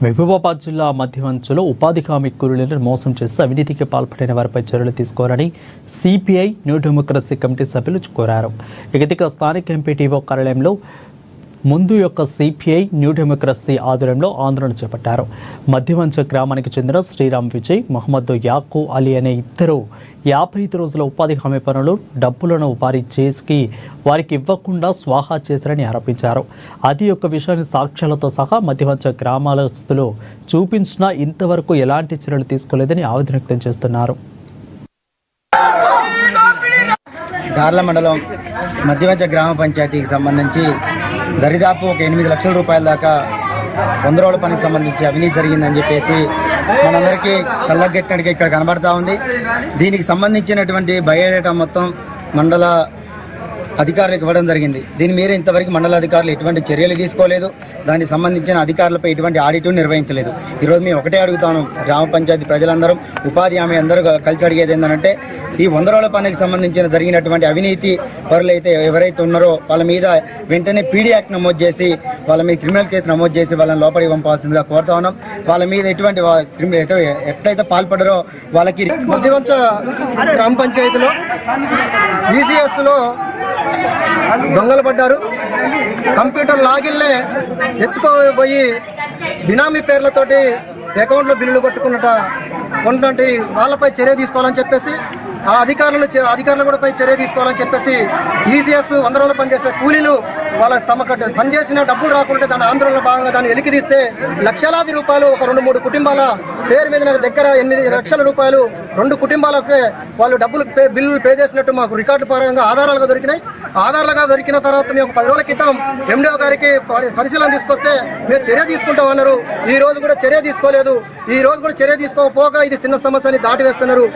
మహబూబాబాద్ జిల్లా మధ్యవంచులో ఉపాధి హామీ కూలీలను మోసం చేసి అవినీతికి పాల్పడిన వారిపై చర్యలు తీసుకోవాలని సిపిఐ న్యూ డెమోక్రసీ కమిటీ సభ్యులు కోరారు. ఇక స్థానిక ఎంపీటీఓ కార్యాలయంలో ముందు యొక్క సిపిఐ న్యూ డెమోక్రసీ ఆధ్వర్యంలో ఆందోళన చేపట్టారు. మధ్యవంచ గ్రామానికి చెందిన శ్రీరామ్ విజయ్, మహమ్మద్ యాకూ అలీ అనే ఇద్దరు 55 రోజుల ఉపాధి హామీ పనులు డబ్బులను వారి చేసి వారికి ఇవ్వకుండా స్వాహా చేశారని ఆరోపించారు. అది యొక్క విషయాన్ని సాక్ష్యాలతో సహా మధ్యవంచ గ్రామాలస్తులు చూపించినా ఇంతవరకు ఎలాంటి చర్యలు తీసుకోలేదని ఆవేదన వ్యక్తం చేస్తున్నారు. గార్ల మండలం మధ్యవంచ గ్రామ పంచాయతీకి సంబంధించి దరిదాపు ఒక 8 లక్షల రూపాయల దాకా 100 రోజుల పనికి సంబంధించి అవినీతి జరిగిందని చెప్పేసి మనందరికీ కళ్ళగెట్టినట్టుగా ఇక్కడ కనబడతా ఉంది. దీనికి సంబంధించినటువంటి బయోడేటా మొత్తం మండల అధికారులకు ఇవ్వడం జరిగింది. దీని మీద ఇంతవరకు మండల అధికారులు ఎటువంటి చర్యలు తీసుకోలేదు. దానికి సంబంధించిన అధికారులపై ఎటువంటి ఆడిట్ నిర్వహించలేదు. ఈరోజు మేము ఒకటే అడుగుతాను, గ్రామ పంచాయతీ ప్రజలందరం, ఉపాధి హామీ అందరూ కలిసి అడిగేది ఏంటంటే, ఈ 100 రోజుల పనికి సంబంధించిన జరిగినటువంటి అవినీతి పరులైతే ఎవరైతే ఉన్నారో వాళ్ళ మీద వెంటనే పీడీ యాక్ట్ నమోదు చేసి వాళ్ళ మీద క్రిమినల్ కేసు నమోదు చేసి వాళ్ళని లోపలికి పంపాల్సిందిగా కోరుతా ఉన్నాం. వాళ్ళ మీద ఎటువంటి ఎట్లయితే పాల్పడారో వాళ్ళకి మధ్యవంచ గ్రామ పంచాయతీలో ఈసీఎస్లో దొంగలు పడ్డారు. కంప్యూటర్ లాగిన్లే ఎత్తుకోబోయి బినామీ పేర్లతోటి అకౌంట్లో బిల్లులు కొట్టుకున్నటువంటి వాళ్ళపై చర్య తీసుకోవాలని చెప్పేసి, ఆ అధికారులు కూడా పై చర్య తీసుకోవాలని చెప్పేసి ఈసీఎస్ 100 రోజులు పనిచేసే కూలీలు వాళ్ళ తమకు పనిచేసిన డబ్బులు రాకుంటే దాని ఆందోళనలో భాగంగా దాన్ని వెలికితీస్తే లక్షలాది రూపాయలు ఒక 2-3 కుటుంబాల పేరు మీద దగ్గర 8 లక్షల రూపాయలు 2 కుటుంబాలకే వాళ్ళు బిల్లులు పే చేసినట్టు మాకు రికార్డు పరంగా ఆధారాలుగా దొరికినాయి. ఆధారాలుగా దొరికిన తర్వాత మేము 10 రోజుల క్రితం ఎండిఓ గారికి పరిశీలన తీసుకొస్తే మేము చర్య తీసుకుంటామన్నారు. ఈ రోజు కూడా చర్య తీసుకోలేదు. ఈ రోజు కూడా చర్య తీసుకోకపోగా ఇది చిన్న సమస్యని దాటివేస్తున్నారు.